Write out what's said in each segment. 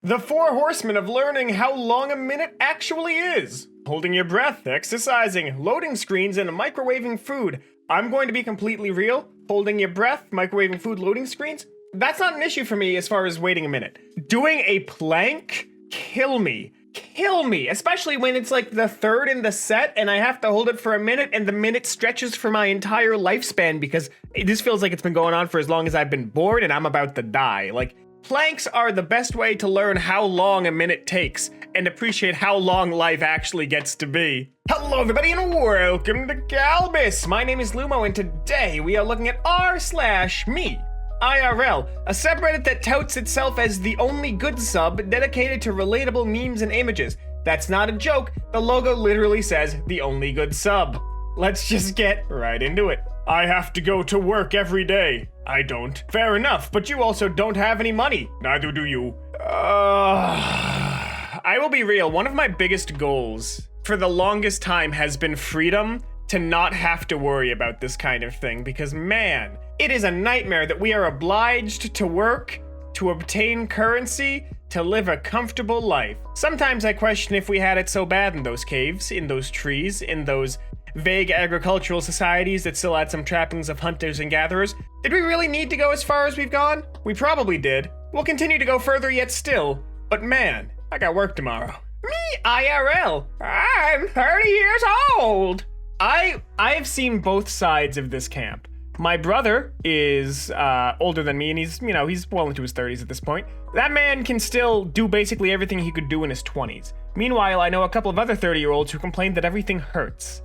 The four horsemen of learning how long a minute actually is. Holding your breath, exercising, loading screens, and microwaving food. I'm going to be completely real. Holding your breath, microwaving food, loading screens, that's not an issue for me as far as waiting a minute. Doing a plank? Kill me. Kill me, especially when it's like the third in the set and I have to hold it for a minute and the minute stretches for my entire lifespan because this feels like it's been going on for as long as I've been born and I'm about to die. Like, planks are the best way to learn how long a minute takes and appreciate how long life actually gets to be. Hello everybody and welcome to Kalbus! My name is Lumo and today we are looking at r/me. IRL, a subreddit that touts itself as the only good sub dedicated to relatable memes and images. That's not a joke, the logo literally says the only good sub. Let's just get right into it. I have to go to work every day. I don't. Fair enough, but you also don't have any money. Neither do you. I will be real, one of my biggest goals for the longest time has been freedom to not have to worry about this kind of thing because man, it is a nightmare that we are obliged to work, to obtain currency, to live a comfortable life. Sometimes I question if we had it so bad in those caves, in those trees, in those vague agricultural societies that still had some trappings of hunters and gatherers. Did we really need to go as far as we've gone? We probably did. We'll continue to go further yet still. But man, I got work tomorrow. Me, IRL. I'm 30 years old. I've seen both sides of this camp. My brother is older than me, and he's well into his 30s at this point. That man can still do basically everything he could do in his 20s. Meanwhile, I know a couple of other 30-year-olds who complain that everything hurts.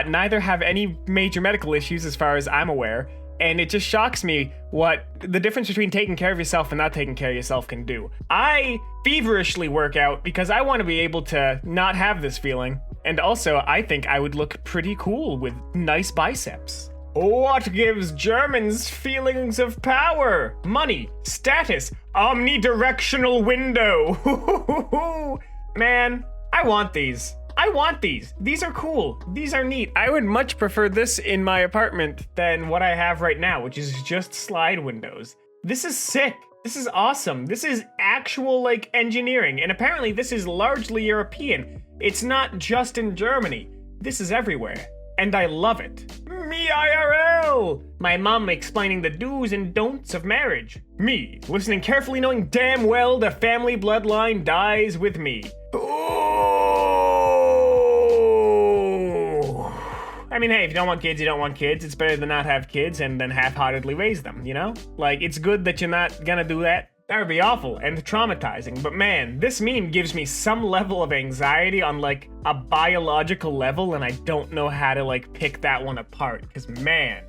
Neither have any major medical issues as far as I'm aware, and it just shocks me what the difference between taking care of yourself and not taking care of yourself can do. I feverishly work out because I want to be able to not have this feeling, and also I think I would look pretty cool with nice biceps. What gives Germans feelings of power? Money, status, omnidirectional window. Man, I want these. I want these. These are cool. These are neat. I would much prefer this in my apartment than what I have right now, which is just slide windows. This is sick. This is awesome. This is actual, like, engineering. And apparently this is largely European. It's not just in Germany. This is everywhere. And I love it. Me IRL! My mom explaining the do's and don'ts of marriage. Me, listening carefully knowing damn well the family bloodline dies with me. I mean, hey, if you don't want kids, you don't want kids. It's better than not have kids and then half-heartedly raise them, you know? Like, it's good that you're not gonna do that. That would be awful and traumatizing, but man, this meme gives me some level of anxiety on, like, a biological level, and I don't know how to, like, pick that one apart, because man.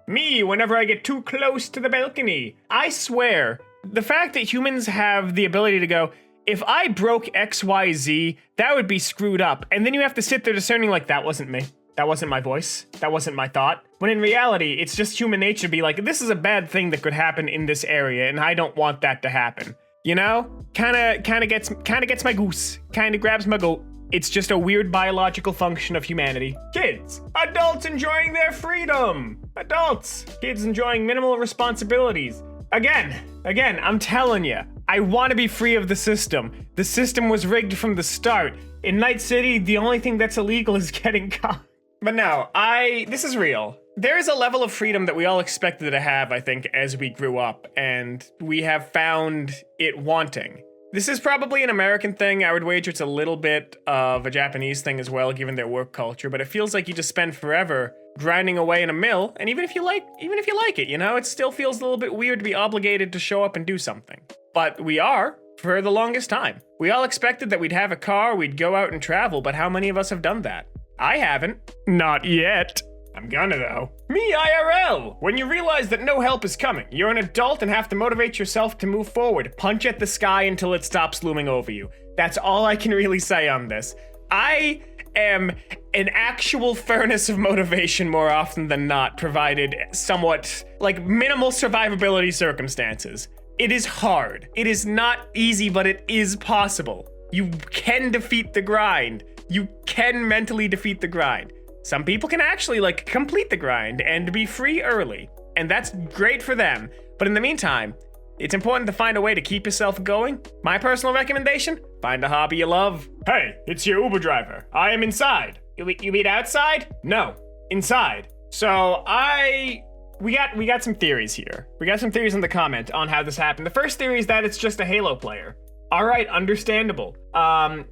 Me, whenever I get too close to the balcony. I swear, the fact that humans have the ability to go, if I broke XYZ, that would be screwed up, and then you have to sit there discerning, like, that wasn't me. That wasn't my voice. That wasn't my thought. When in reality, it's just human nature to be like, this is a bad thing that could happen in this area, and I don't want that to happen. You know? Kinda gets my goose. Kinda grabs my goat. It's just a weird biological function of humanity. Kids. Adults enjoying their freedom. Adults. Kids enjoying minimal responsibilities. Again, I'm telling you, I want to be free of the system. The system was rigged from the start. In Night City, the only thing that's illegal is getting caught. But no, this is real. There is a level of freedom that we all expected to have, I think, as we grew up, and we have found it wanting. This is probably an American thing. I would wager it's a little bit of a Japanese thing as well, given their work culture, but it feels like you just spend forever grinding away in a mill, and even if you like it, you know, it still feels a little bit weird to be obligated to show up and do something. But we are, for the longest time. We all expected that we'd have a car, we'd go out and travel, but how many of us have done that? I haven't. Not yet. I'm gonna though. Me IRL! When you realize that no help is coming, you're an adult and have to motivate yourself to move forward. Punch at the sky until it stops looming over you. That's all I can really say on this. I am an actual furnace of motivation more often than not, provided somewhat, like, minimal survivability circumstances. It is hard. It is not easy, but it is possible. You can defeat the grind. You can mentally defeat the grind. Some people can actually, like, complete the grind and be free early. And that's great for them. But in the meantime, It's important to find a way to keep yourself going. My personal recommendation, find a hobby you love. Hey, it's your Uber driver. I am inside. You mean outside? No, inside. So we got some theories here. We got some theories in the comment on how this happened. The first theory is that it's just a Halo player. All right, understandable.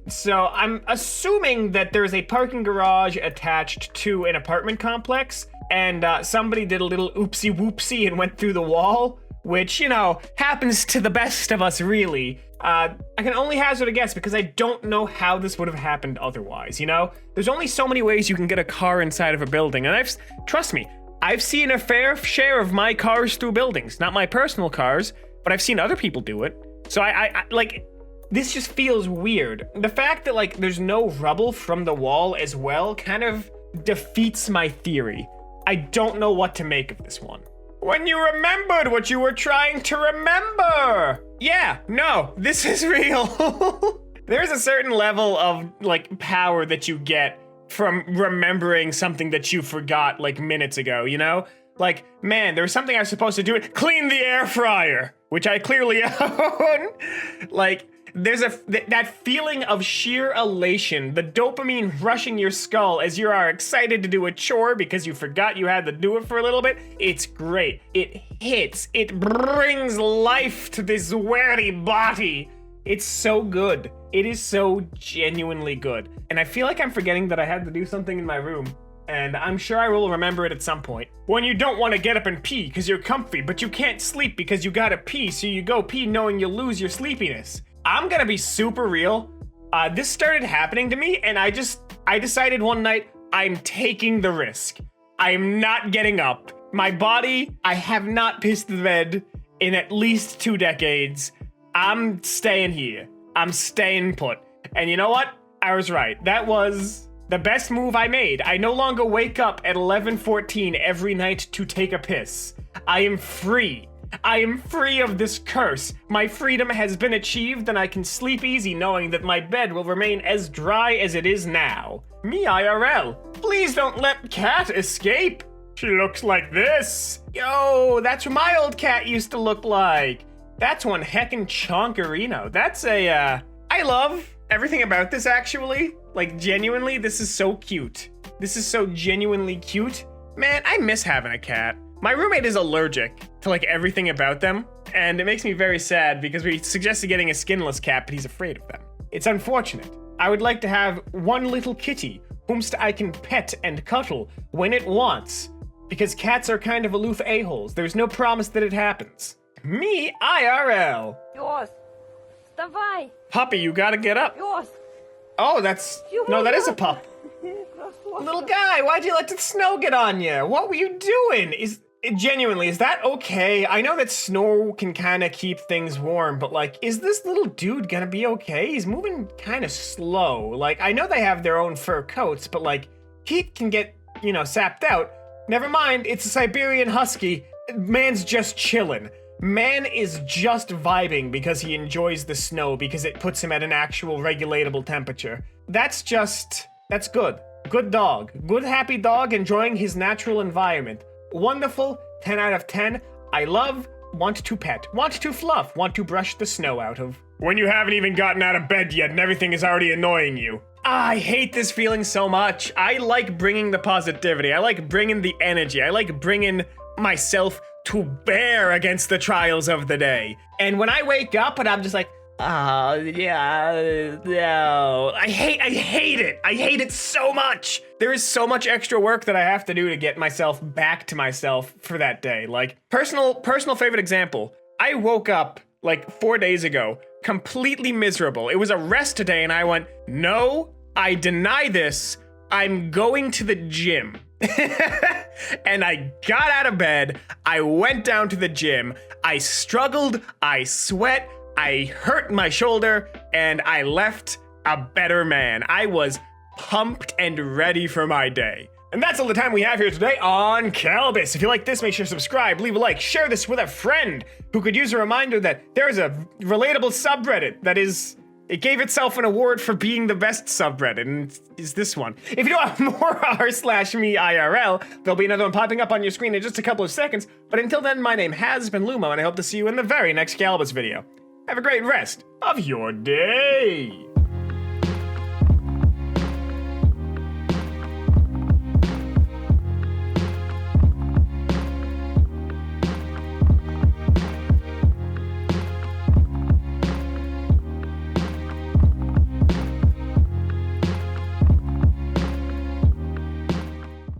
So I'm assuming that there's a parking garage attached to an apartment complex, and somebody did a little oopsie whoopsie and went through the wall, which, you know, happens to the best of us, really. I can only hazard a guess because I don't know how this would have happened otherwise, you know? There's only so many ways you can get a car inside of a building, and trust me, I've seen a fair share of my cars through buildings. Not my personal cars, but I've seen other people do it. So I like, this just feels weird. The fact that, like, there's no rubble from the wall as well kind of defeats my theory. I don't know what to make of this one. When you remembered what you were trying to remember! Yeah, no, this is real. There's a certain level of, like, power that you get from remembering something that you forgot, like, minutes ago, you know? Like, man, there was something I was supposed to do. Clean the air fryer, which I clearly own. Like, there's that feeling of sheer elation, the dopamine rushing your skull as you are excited to do a chore because you forgot you had to do it for a little bit. It's great. It hits. It brings life to this weary body. It's so good. It is so genuinely good. And I feel like I'm forgetting that I had to do something in my room. And I'm sure I will remember it at some point. When you don't want to get up and pee because you're comfy, but you can't sleep because you gotta pee, so you go pee knowing you'll lose your sleepiness. I'm gonna be super real. This started happening to me, and I decided one night, I'm taking the risk. I'm not getting up. My body, I have not pissed the bed in at least 2 decades. I'm staying here. I'm staying put. And you know what? I was right. That was the best move I made. I no longer wake up at 11:14 every night to take a piss. I am free. I am free of this curse. My freedom has been achieved, and I can sleep easy knowing that my bed will remain as dry as it is now. Me IRL. Please don't let Cat escape. She looks like this. Yo, that's what my old cat used to look like. That's one heckin' chonkerino. That's I love everything about this, actually. Like, genuinely, this is so cute. This is so genuinely cute. Man, I miss having a cat. My roommate is allergic to, like, everything about them, and it makes me very sad because we suggested getting a skinless cat, but he's afraid of them. It's unfortunate. I would like to have one little kitty whomst I can pet and cuddle when it wants, because cats are kind of aloof a-holes. There's no promise that it happens. Me IRL. Пёс, вставай! Puppy, you gotta get up. Пёс! Oh, no, that is a pup. Little guy, why'd you let the snow get on you? What were you doing? Genuinely, is that okay? I know that snow can kind of keep things warm, but, like, is this little dude gonna be okay? He's moving kind of slow. Like, I know they have their own fur coats, but, like, heat can get, you know, sapped out. Never mind, it's a Siberian Husky. Man's just chilling. Man is just vibing because he enjoys the snow because it puts him at an actual regulatable temperature. That's good. Good dog. Good happy dog enjoying his natural environment. Wonderful. 10 out of 10. I love, want to pet, want to fluff, want to brush the snow out of. When you haven't even gotten out of bed yet and everything is already annoying you. I hate this feeling so much. I like bringing the positivity. I like bringing the energy. I like bringing myself to bear against the trials of the day. And when I wake up and I'm just like, yeah, no. I hate it. I hate it so much. There is so much extra work that I have to do to get myself back to myself for that day. Like, personal favorite example. I woke up like 4 days ago, completely miserable. It was a rest day and I went, no, I deny this. I'm going to the gym. And I got out of bed. I went down to the gym. I struggled. I sweat. I hurt my shoulder, and I left a better man. I was pumped and ready for my day. And that's all the time we have here today on Kalbus. If you like this, make sure to subscribe, leave a like, share this with a friend who could use a reminder that there is a relatable subreddit that is It gave itself an award for being the best subreddit, and it's this one. If you want more r/me/IRL, there'll be another one popping up on your screen in just a couple of seconds, but until then, my name has been Lumo, and I hope to see you in the very next Kalbus video. Have a great rest of your day!